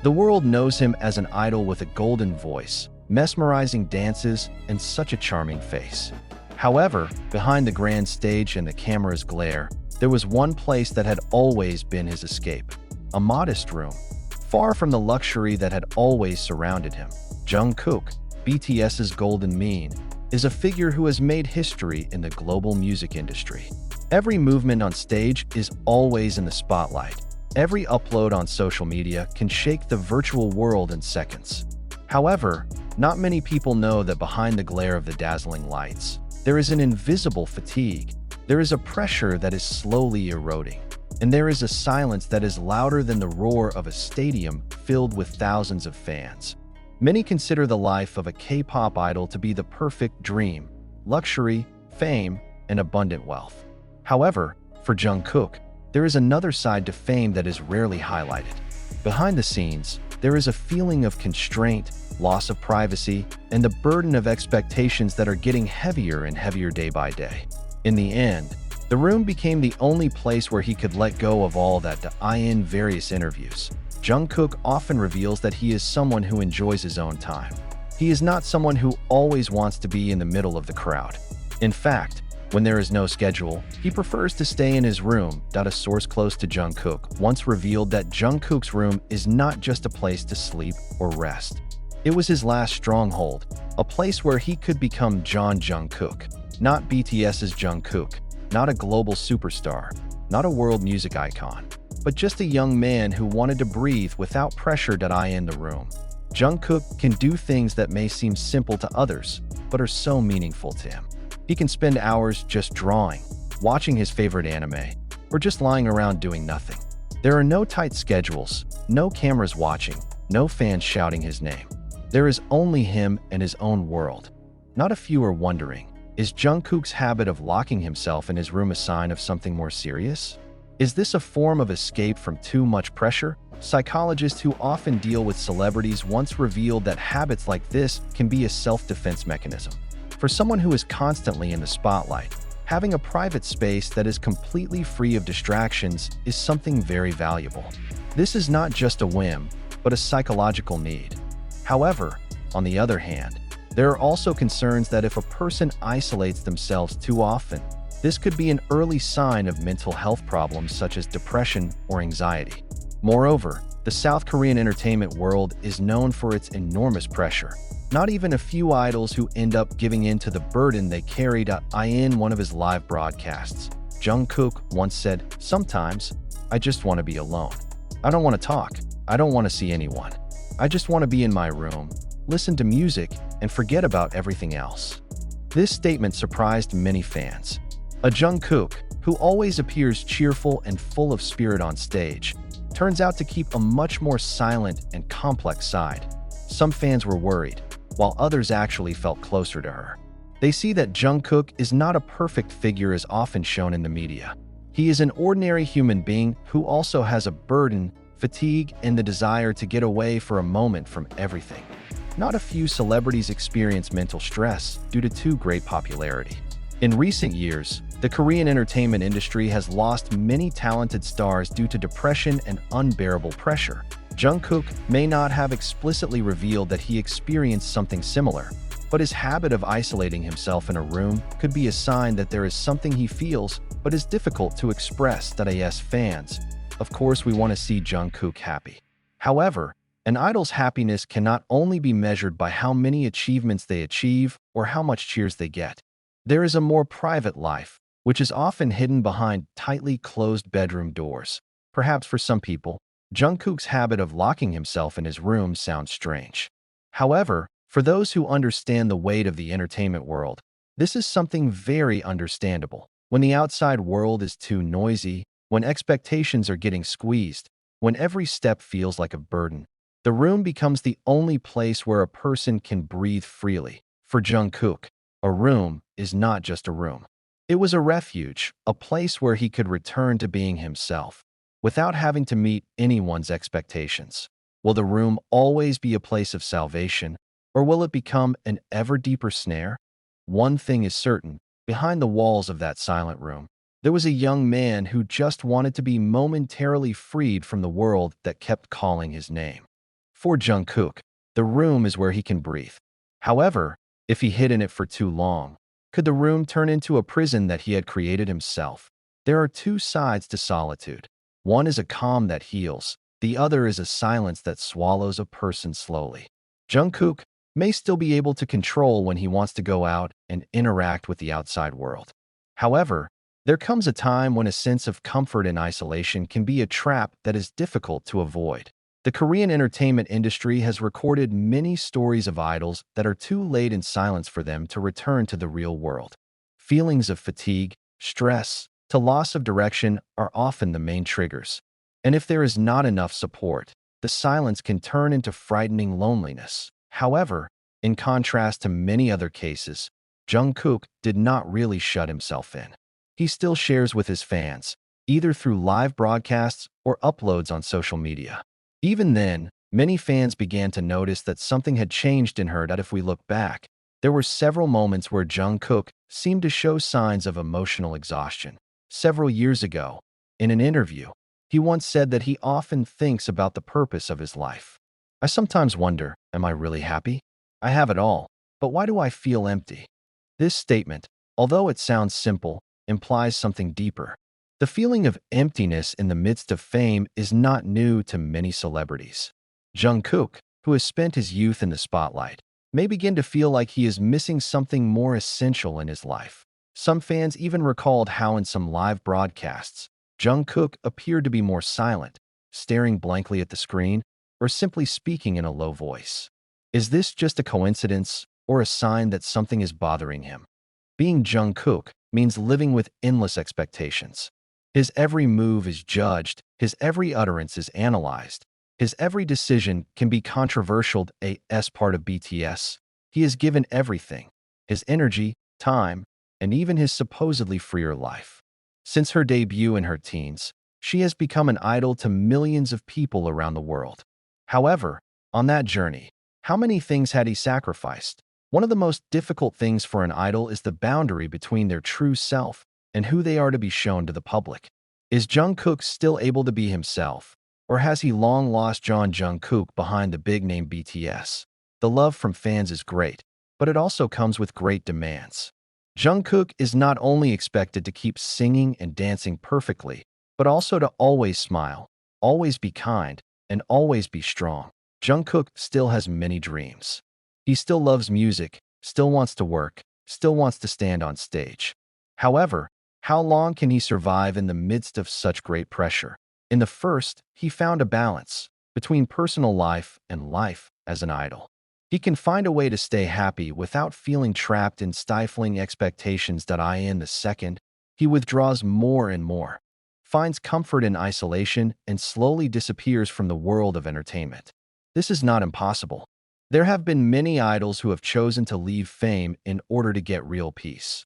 The world knows him as an idol with a golden voice, mesmerizing dances, and such a charming face. However, behind the grand stage and the camera's glare, there was one place that had always been his escape: a modest room, far from the luxury that had always surrounded him. Jungkook, BTS's golden mean, is a figure who has made history in the global music industry. Every movement on stage is always in the spotlight. Every upload on social media can shake the virtual world in seconds. However, not many people know that behind the glare of the dazzling lights, there is an invisible fatigue. There is a pressure that is slowly eroding. And there is a silence that is louder than the roar of a stadium filled with thousands of fans. Many consider the life of a K-pop idol to be the perfect dream: luxury, fame, and abundant wealth. However, for Jungkook, there is another side to fame that is rarely highlighted. Behind the scenes, there is a feeling of constraint, loss of privacy, and the burden of expectations that are getting heavier and heavier day by day. In the end, the room became the only place where he could let go of all that. In various interviews, Jungkook often reveals that he is someone who enjoys his own time. He is not someone who always wants to be in the middle of the crowd. In fact, when there is no schedule, he prefers to stay in his room. A source close to Jungkook once revealed that Jungkook's room is not just a place to sleep or rest. It was his last stronghold, a place where he could become Jungkook, not BTS's Jungkook, not a global superstar, not a world music icon, but just a young man who wanted to breathe without pressure. In the room, Jungkook can do things that may seem simple to others, but are so meaningful to him. He can spend hours just drawing, watching his favorite anime, or just lying around doing nothing. There are no tight schedules, no cameras watching, no fans shouting his name. There is only him and his own world. Not a few are wondering, is Jungkook's habit of locking himself in his room a sign of something more serious? Is this a form of escape from too much pressure? Psychologists who often deal with celebrities once revealed that habits like this can be a self-defense mechanism. For someone who is constantly in the spotlight, having a private space that is completely free of distractions is something very valuable. This is not just a whim, but a psychological need. However, on the other hand, there are also concerns that if a person isolates themselves too often, this could be an early sign of mental health problems such as depression or anxiety. Moreover, the South Korean entertainment world is known for its enormous pressure. Not even a few idols who end up giving in to the burden they carried. In one of his live broadcasts, Jungkook once said, "Sometimes, I just want to be alone. I don't want to talk. I don't want to see anyone. I just want to be in my room, listen to music, and forget about everything else." This statement surprised many fans. A Jungkook, who always appears cheerful and full of spirit on stage, turns out to keep a much more silent and complex side. Some fans were worried, while others actually felt closer to her. They see that Jungkook is not a perfect figure as often shown in the media. He is an ordinary human being who also has a burden, fatigue, and the desire to get away for a moment from everything. Not a few celebrities experience mental stress due to too great popularity. In recent years, the Korean entertainment industry has lost many talented stars due to depression and unbearable pressure. Jungkook may not have explicitly revealed that he experienced something similar, but his habit of isolating himself in a room could be a sign that there is something he feels but is difficult to express. As fans, of course we want to see Jungkook happy. However, an idol's happiness cannot only be measured by how many achievements they achieve or how much cheers they get. There is a more private life, which is often hidden behind tightly closed bedroom doors. Perhaps for some people, Jungkook's habit of locking himself in his room sounds strange. However, for those who understand the weight of the entertainment world, this is something very understandable. When the outside world is too noisy, when expectations are getting squeezed, when every step feels like a burden, the room becomes the only place where a person can breathe freely. For Jungkook, a room is not just a room. It was a refuge, a place where he could return to being himself, without having to meet anyone's expectations. Will the room always be a place of salvation, or will it become an ever deeper snare? One thing is certain, behind the walls of that silent room, there was a young man who just wanted to be momentarily freed from the world that kept calling his name. For Jungkook, the room is where he can breathe. However, if he hid in it for too long, could the room turn into a prison that he had created himself? There are two sides to solitude. One is a calm that heals. The other is a silence that swallows a person slowly. Jungkook may still be able to control when he wants to go out and interact with the outside world. However, there comes a time when a sense of comfort in isolation can be a trap that is difficult to avoid. The Korean entertainment industry has recorded many stories of idols that are too late in silence for them to return to the real world. Feelings of fatigue, stress, to loss of direction are often the main triggers. And if there is not enough support, the silence can turn into frightening loneliness. However, in contrast to many other cases, Jungkook did not really shut himself in. He still shares with his fans, either through live broadcasts or uploads on social media. Even then, many fans began to notice that something had changed in her. That if we look back, there were several moments where Jungkook seemed to show signs of emotional exhaustion. Several years ago, in an interview, he once said that he often thinks about the purpose of his life. I sometimes wonder, am I really happy? I have it all, but why do I feel empty? This statement, although it sounds simple, implies something deeper. The feeling of emptiness in the midst of fame is not new to many celebrities. Jungkook, who has spent his youth in the spotlight, may begin to feel like he is missing something more essential in his life. Some fans even recalled how in some live broadcasts, Jungkook appeared to be more silent, staring blankly at the screen, or simply speaking in a low voice. Is this just a coincidence or a sign that something is bothering him? Being Jungkook means living with endless expectations. His every move is judged, his every utterance is analyzed, his every decision can be controversial. As part of BTS, he is given everything, his energy, time, and even his supposedly freer life. Since her debut in her teens, she has become an idol to millions of people around the world. However, on that journey, how many things had he sacrificed? One of the most difficult things for an idol is the boundary between their true self and who they are to be shown to the public. Is Jungkook still able to be himself, or has he long lost Jungkook behind the big name BTS? The love from fans is great, but it also comes with great demands. Jungkook is not only expected to keep singing and dancing perfectly, but also to always smile, always be kind, and always be strong. Jungkook still has many dreams. He still loves music, still wants to work, still wants to stand on stage. However, how long can he survive in the midst of such great pressure? In the first, he found a balance between personal life and life as an idol. He can find a way to stay happy without feeling trapped in stifling expectations. In the second, he withdraws more and more, finds comfort in isolation, and slowly disappears from the world of entertainment. This is not impossible. There have been many idols who have chosen to leave fame in order to get real peace.